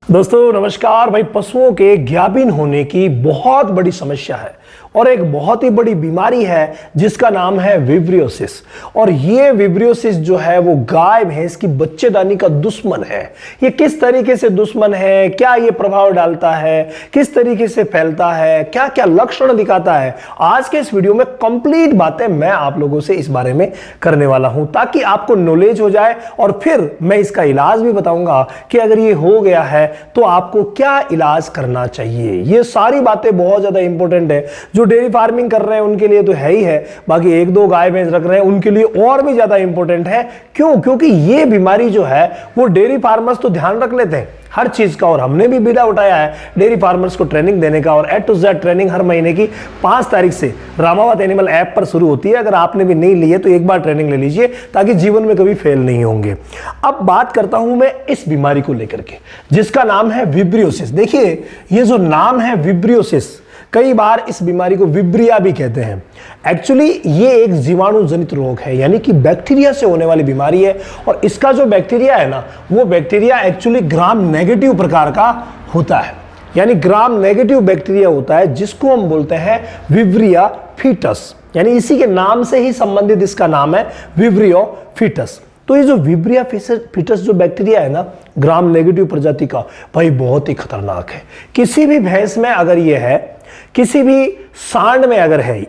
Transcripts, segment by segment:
दोस्तों नमस्कार भाई। पशुओं के ज्ञाबिन होने की बहुत बड़ी समस्या है और एक बहुत ही बड़ी बीमारी है जिसका नाम है विब्रियोसिस। और ये विब्रियोसिस जो है वो गाय भैंस की बच्चेदानी का दुश्मन है। ये किस तरीके से दुश्मन है, क्या ये प्रभाव डालता है, किस तरीके से फैलता है, क्या क्या लक्षण दिखाता है, आज के इस वीडियो में कंप्लीट बातें मैं आप लोगों से इस बारे में करने वाला हूं ताकि आपको नॉलेज हो जाए और फिर मैं इसका इलाज भी बताऊंगा कि अगर ये हो गया है तो आपको क्या इलाज करना चाहिए। ये सारी बातें बहुत ज्यादा इंपॉर्टेंट है। जो डेयरी फार्मिंग कर रहे हैं उनके लिए तो है ही है, बाकी एक दो गाय भैंस रख रहे हैं उनके लिए और भी ज्यादा इंपॉर्टेंट है। क्यों? क्योंकि ये बीमारी जो है वो डेयरी फार्मर्स तो ध्यान रख लेते हैं हर चीज का, और हमने भी बीड़ा उठाया है डेयरी फार्मर्स को ट्रेनिंग देने का। और A to Z ट्रेनिंग हर महीने की 5 तारीख से रामावत एनिमल ऐप पर शुरू होती है। अगर आपने भी नहीं ली है तो एक बार ट्रेनिंग ले लीजिए ताकि जीवन में कभी फेल नहीं होंगे। अब बात करता हूं मैं इस बीमारी को लेकर के जिसका नाम है विब्रियोसिस। देखिए ये जो नाम है विब्रियोसिस, कई बार इस बीमारी को विब्रिया भी कहते हैं। एक्चुअली ये एक जीवाणु जनित रोग है, यानी कि बैक्टीरिया से होने वाली बीमारी है। और इसका जो बैक्टीरिया है ना, वो बैक्टीरिया एक्चुअली ग्राम नेगेटिव प्रकार का होता है, यानी ग्राम नेगेटिव बैक्टीरिया होता है जिसको हम बोलते हैं विब्रिया फीटस। यानी इसी के नाम से ही संबंधित इसका नाम है विब्रियो फीटस। तो ये जो विब्रिया फीटस जो बैक्टीरिया है ना, ग्राम नेगेटिव प्रजाति का, भाई बहुत ही खतरनाक है। किसी भी भैंस में अगर ये है, किसी भी सांड में अगर है,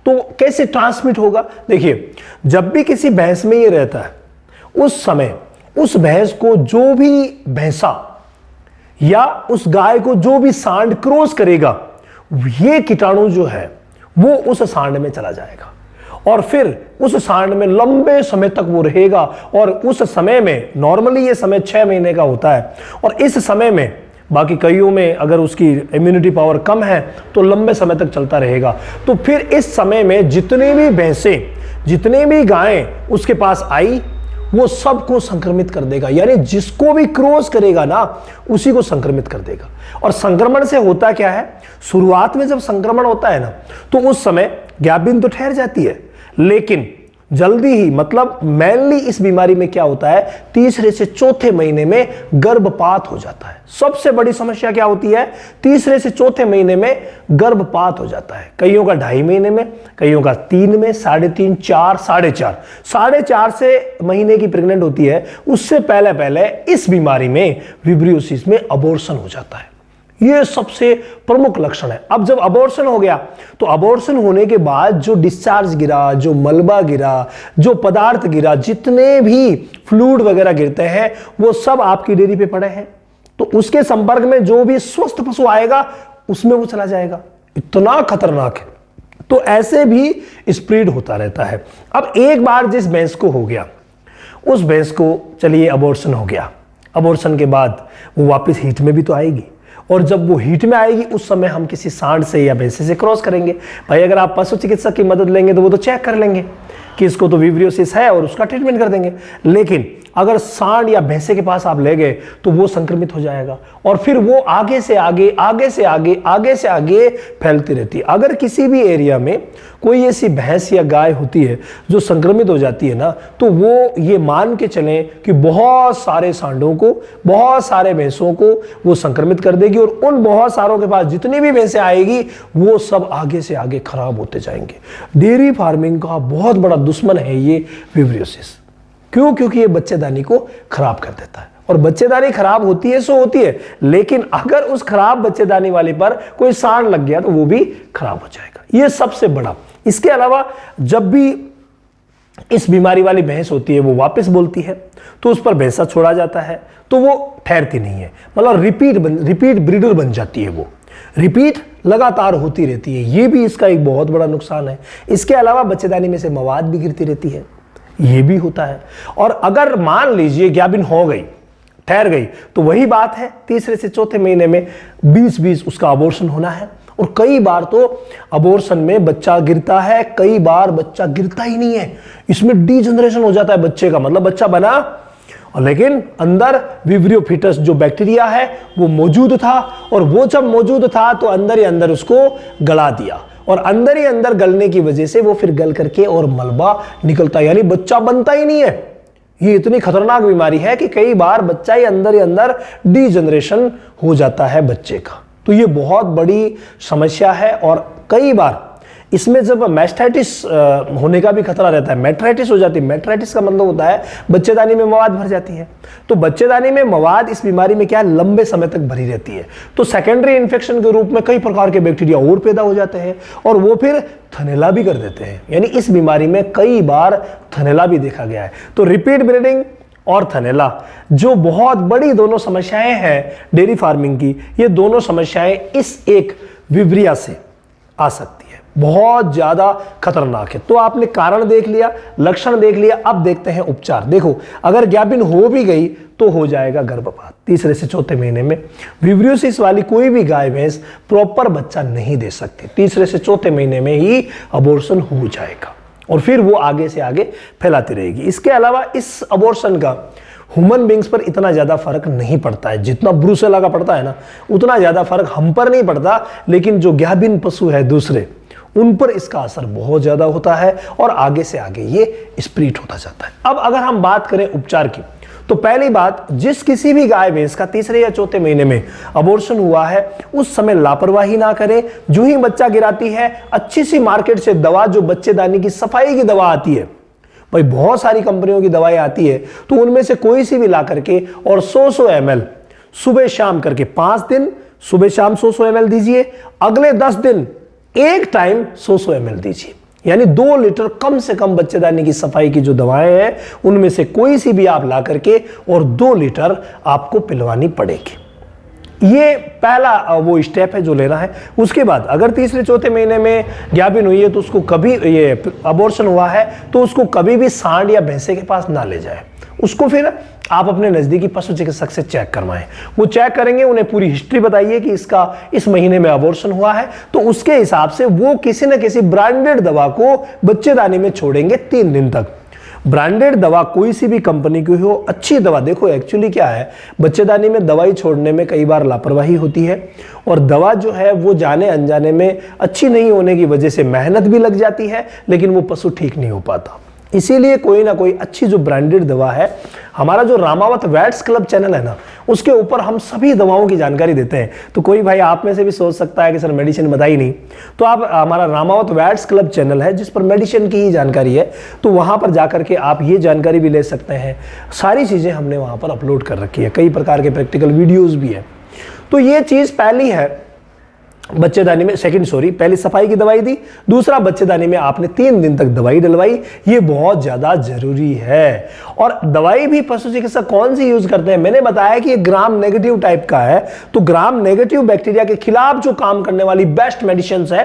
तो कैसे ट्रांसमिट होगा? देखिए जब भी किसी भैंस में ये रहता है उस समय उस भैंस को जो भी भैंसा या उस गाय को जो भी सांड क्रॉस करेगा, ये कीटाणु जो है वो उस सांड में चला जाएगा और फिर उस सांड में लंबे समय तक वो रहेगा। और उस समय में नॉर्मली ये समय 6 महीने का होता है, और इस समय में बाकी कईयों में अगर उसकी इम्यूनिटी पावर कम है तो लंबे समय तक चलता रहेगा। तो फिर इस समय में जितने भी भैंसें, जितने भी गायें उसके पास आई, वो सबको संक्रमित कर देगा। यानी जिसको भी क्रॉस करेगा ना उसी को संक्रमित कर देगा। और संक्रमण से होता क्या है, शुरुआत में जब संक्रमण होता है ना तो उस समय ज्ञाबिन तो ठहर जाती है, लेकिन जल्दी ही, मतलब मेनली इस बीमारी में क्या होता है, तीसरे से चौथे महीने में गर्भपात हो जाता है। सबसे बड़ी समस्या क्या होती है, तीसरे से चौथे महीने में गर्भपात हो जाता है। कईयों का 2.5 महीने में, कईयों का 3 में, 3.5, 4, 4.5 से महीने की प्रेग्नेंट होती है। उससे पहले पहले इस बीमारी में विब्रियोसिस में अबॉर्शन हो जाता है। ये सबसे प्रमुख लक्षण है। अब जब अबॉर्शन हो गया तो अबॉर्शन होने के बाद जो डिस्चार्ज गिरा, जो मलबा गिरा, जो पदार्थ गिरा, जितने भी फ्लूइड वगैरह गिरते हैं वो सब आपकी डेयरी पे पड़े हैं। तो उसके संपर्क में जो भी स्वस्थ पशु आएगा उसमें वो चला जाएगा। इतना खतरनाक है। तो ऐसे भी स्प्रेड होता रहता है। अब एक बार जिस भैंस को हो गया, उस भैंस को चलिए अबॉर्शन हो गया, अबॉर्शन के बाद वो वापस हीट में भी तो आएगी, और जब वो हीट में आएगी उस समय हम किसी सांड से या भैंसे से क्रॉस करेंगे। भाई अगर आप पशु चिकित्सक की मदद लेंगे तो वो तो चेक कर लेंगे कि इसको तो विब्रियोसिस है और उसका ट्रीटमेंट कर देंगे। लेकिन अगर सांड या भैंसे के पास आप ले गए तो वो संक्रमित हो जाएगा और फिर वो आगे से आगे, आगे से आगे, आगे से आगे फैलती रहती है। अगर किसी भी एरिया में कोई ऐसी भैंस या गाय होती है जो संक्रमित हो जाती है ना, तो वो ये मान के चलें कि बहुत सारे सांडों को, बहुत सारे भैंसों को वो संक्रमित कर देगी, और उन बहुत सारों के पास जितनी भी भैंसें आएगी वो सब आगे से आगे खराब होते जाएंगे। डेयरी फार्मिंग का बहुत बड़ा दुश्मन है ये विब्रियोसिस। क्यों? क्योंकि ये बच्चेदानी को खराब कर देता है। और बच्चेदानी खराब होती है सो होती है, लेकिन अगर उस खराब बच्चेदानी वाले पर कोई सांड लग गया तो वो भी खराब हो जाएगा। ये सबसे बड़ा। इसके अलावा जब भी इस बीमारी वाली भैंस होती है वो वापस बोलती है तो उस पर भैंसा छोड़ा जाता है तो वो ठहरती नहीं है, मतलब रिपीट ब्रीडर बन जाती है। वो रिपीट लगातार होती रहती है। ये भी इसका एक बहुत बड़ा नुकसान है। इसके अलावा बच्चेदानी में से मवाद भी गिरती रहती है, ये भी होता है। और अगर मान लीजिए ज्ञाबिन हो गई, ठहर गई, तो वही बात है, तीसरे से चौथे महीने में 20 उसका अबॉर्शन होना है। और कई बार तो अबॉर्शन में बच्चा गिरता है, कई बार बच्चा गिरता ही नहीं है। इसमें डीजनरेशन हो जाता है बच्चे का, मतलब बच्चा बना और लेकिन अंदर विब्रियो फीटस जो बैक्टीरिया है वो मौजूद था, और वो जब मौजूद था तो अंदर ही अंदर उसको गला दिया, और अंदर ही अंदर गलने की वजह से वो फिर गल करके और मलबा निकलता है, यानी बच्चा बनता ही नहीं है। ये इतनी खतरनाक बीमारी है कि कई बार बच्चा ही अंदर डीजनरेशन हो जाता है बच्चे का। तो ये बहुत बड़ी समस्या है और कई बार इसमें जब मैस्टाइटिस होने का भी खतरा रहता है, मैट्राइटिस हो जाती है। मैट्राइटिस का मतलब होता है बच्चेदानी में मवाद भर जाती है। तो बच्चेदानी में मवाद इस बीमारी में क्या है, लंबे समय तक भरी रहती है। तो सेकेंडरी इन्फेक्शन के रूप में कई प्रकार के बैक्टीरिया और पैदा हो जाते हैं और वो फिर थनैला भी कर देते हैं। यानी इस बीमारी में कई बार थनैला भी देखा गया है। तो रिपीट ब्रीडिंग और थनैला जो बहुत बड़ी दोनों समस्याएं हैं डेयरी फार्मिंग की, ये दोनों समस्याएं इस एक विब्रिया से आ सकती है, बहुत ज्यादा खतरनाक है। तो आपने कारण देख लिया, लक्षण देख लिया, अब देखते हैं उपचार। देखो, अगर ज्ञापिन हो भी गई तो हो जाएगा गर्भपात। तीसरे से चौथे महीने में विब्रियोसिस वाली कोई भी गाय भैंस प्रॉपर बच्चा नहीं दे सकती। तीसरे से चौथे महीने में ही अबॉर्शन हो जाएगा और फिर वो आगे से आगे फैलाती रहेगी। इसके अलावा इस अबॉर्शन का ह्यूमन बींग्स पर इतना ज्यादा फर्क नहीं पड़ता है, जितना ब्रूसेला का पड़ता है ना, उतना ज्यादा फर्क हम पर नहीं पड़ता। लेकिन जो गाभिन पशु है दूसरे, उन पर इसका असर बहुत ज्यादा होता है और आगे से आगे ये स्प्रेड होता जाता है। अब अगर हम बात करें उपचार की, तो पहली बात, जिस किसी भी गाय भैंस का तीसरे या चौथे महीने में अबॉर्शन हुआ है उस समय लापरवाही ना करें। जो ही बच्चा गिराती है, अच्छी सी मार्केट से दवा, जो बच्चेदानी की सफाई की दवा आती है, भाई बहुत सारी कंपनियों की दवाएं आती है, तो उनमें से कोई सी भी ला करके और 100 ml सुबह शाम करके 5 दिन सुबह शाम 100 ml दीजिए। अगले 10 दिन एक टाइम 100 ml दीजिए। यानी 2 लीटर कम से कम बच्चेदानी की सफाई की जो दवाएं हैं उनमें से कोई सी भी आप ला करके और 2 लीटर आपको पिलवानी पड़ेगी। ये पहला वो स्टेप है जो लेना है। उसके बाद अगर तीसरे चौथे महीने में ज्ञापिन हुई है तो उसको कभी, ये अबॉर्शन हुआ है तो उसको कभी भी सांड या भैंसे के पास ना ले जाए। उसको फिर आप अपने नजदीकी पशु चिकित्सक से चेक करवाएं। वो चेक करेंगे, उन्हें पूरी हिस्ट्री बताइए कि इसका इस महीने में अबॉर्शन हुआ है, तो उसके हिसाब से वो किसी न किसी ब्रांडेड दवा को बच्चेदानी में छोड़ेंगे 3 दिन तक। ब्रांडेड दवा कोई सी भी कंपनी की हो, अच्छी दवा। देखो एक्चुअली क्या है, बच्चेदानी में दवाई छोड़ने में कई बार लापरवाही होती है और दवा जो है वो जाने अनजाने में अच्छी नहीं होने की वजह से मेहनत भी लग जाती है, लेकिन वो पशु ठीक नहीं हो पाता। इसीलिए कोई ना कोई अच्छी जो ब्रांडेड दवा है, हमारा जो रामावत वेट्स क्लब चैनल है ना, उसके ऊपर हम सभी दवाओं की जानकारी देते हैं। तो कोई भाई आप में से भी सोच सकता है कि सर मेडिसिन बताई नहीं, तो आप, हमारा रामावत वेट्स क्लब चैनल है जिस पर मेडिसिन की ही जानकारी है, तो वहां पर जाकर के आप ये जानकारी भी ले सकते हैं। सारी चीजें हमने वहां पर अपलोड कर रखी है, कई प्रकार के प्रैक्टिकल वीडियोज भी है। तो ये चीज पहली है बच्चेदानी में, पहली सफाई की दवाई दी, दूसरा बच्चेदानी में आपने 3 दिन तक दवाई डलवाई। ये बहुत ज्यादा जरूरी है। और दवाई भी पशु चिकित्सक कौन सी यूज करते हैं, मैंने बताया कि ये ग्राम नेगेटिव टाइप का है। तो ग्राम नेगेटिव बैक्टीरिया के खिलाफ जो काम करने वाली बेस्ट मेडिसिन है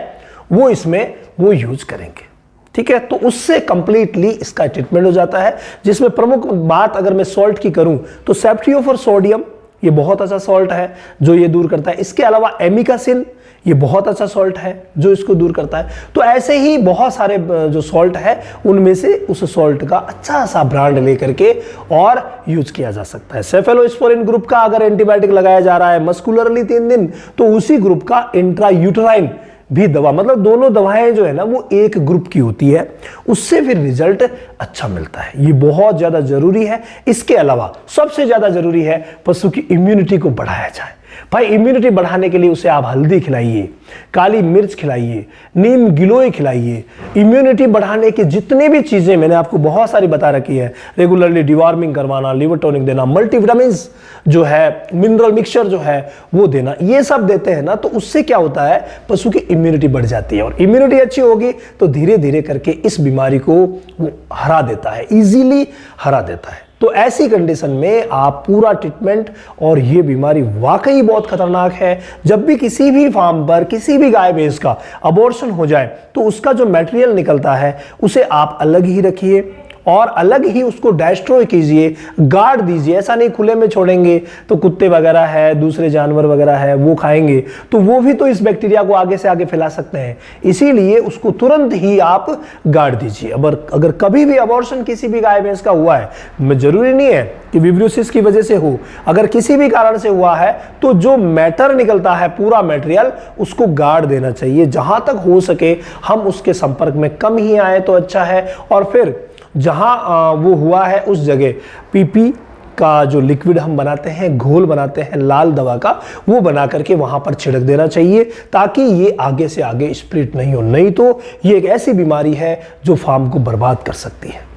वो इसमें वो यूज करेंगे। ठीक है, तो उससे कंप्लीटली इसका ट्रीटमेंट हो जाता है। जिसमें प्रमुख बात अगर मैं सॉल्ट की करूं तो सेफ्ट्रियोफोर सोडियम, ये बहुत अच्छा सॉल्ट है जो ये दूर करता है। इसके अलावा एमिकासिन, ये बहुत अच्छा सॉल्ट है जो इसको दूर करता है। तो ऐसे ही बहुत सारे जो सॉल्ट है उनमें से उस सॉल्ट का अच्छा सा ब्रांड लेकर के और यूज किया जा सकता है। सेफेलोस्पोरिन ग्रुप का अगर एंटीबायोटिक लगाया जा रहा है मस्कुलरली 3 दिन, तो उसी ग्रुप का इंट्रायूटेराइन भी दवा, मतलब दोनों दवाएं जो है ना वो एक ग्रुप की होती है, उससे फिर रिजल्ट अच्छा मिलता है। ये बहुत ज्यादा जरूरी है। इसके अलावा सबसे ज्यादा जरूरी है पशु की इम्यूनिटी को बढ़ाया जाए। भाई इम्यूनिटी बढ़ाने के लिए उसे आप हल्दी खिलाइए, काली मिर्च खिलाइए, नीम गिलोय खिलाइए। इम्यूनिटी बढ़ाने की जितनी भी चीजें मैंने आपको बहुत सारी बता रखी है, रेगुलरली डिवॉर्मिंग करवाना, लिवर टॉनिक देना, मल्टीविटामिन्स जो है, मिनरल मिक्सचर जो है वो देना, ये सब देते हैं ना, तो उससे क्या होता है, पशु की इम्यूनिटी बढ़ जाती है। और इम्यूनिटी अच्छी होगी तो धीरे धीरे करके इस बीमारी को वो हरा देता है, इजीली हरा देता है। तो ऐसी कंडीशन में आप पूरा ट्रीटमेंट, और ये बीमारी वाकई बहुत खतरनाक है। जब भी किसी भी फार्म पर किसी भी गाय भैंस का अबॉर्शन हो जाए तो उसका जो मटेरियल निकलता है उसे आप अलग ही रखिए और अलग ही उसको डिस्ट्रॉय कीजिए, गार्ड दीजिए। ऐसा नहीं खुले में छोड़ेंगे तो कुत्ते वगैरह है, दूसरे जानवर वगैरह है, वो खाएंगे तो वो भी तो इस बैक्टीरिया को आगे से आगे फैला सकते हैं। इसीलिए उसको तुरंत ही आप गार्ड दीजिए। अगर कभी भी अबॉर्शन किसी भी गाय भैंस का हुआ है, जरूरी नहीं है कि विब्रियोसिस की वजह से हो, अगर किसी भी कारण से हुआ है तो जो मैटर निकलता है पूरा मटेरियल, उसको गार्ड देना चाहिए। जहां तक हो सके हम उसके संपर्क में कम ही आए तो अच्छा है। और फिर जहां वो हुआ है उस जगह पीपी का जो लिक्विड हम बनाते हैं, घोल बनाते हैं लाल दवा का, वो बना करके वहां पर छिड़क देना चाहिए ताकि ये आगे से आगे स्प्रेड नहीं हो। नहीं तो ये एक ऐसी बीमारी है जो फार्म को बर्बाद कर सकती है।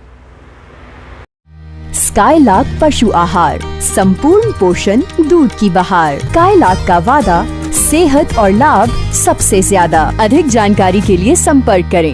स्काईलार्क पशु आहार, संपूर्ण पोषण, दूध की बहार। स्काईलार्क का वादा, सेहत और लाभ सबसे ज्यादा। अधिक जानकारी के लिए संपर्क करें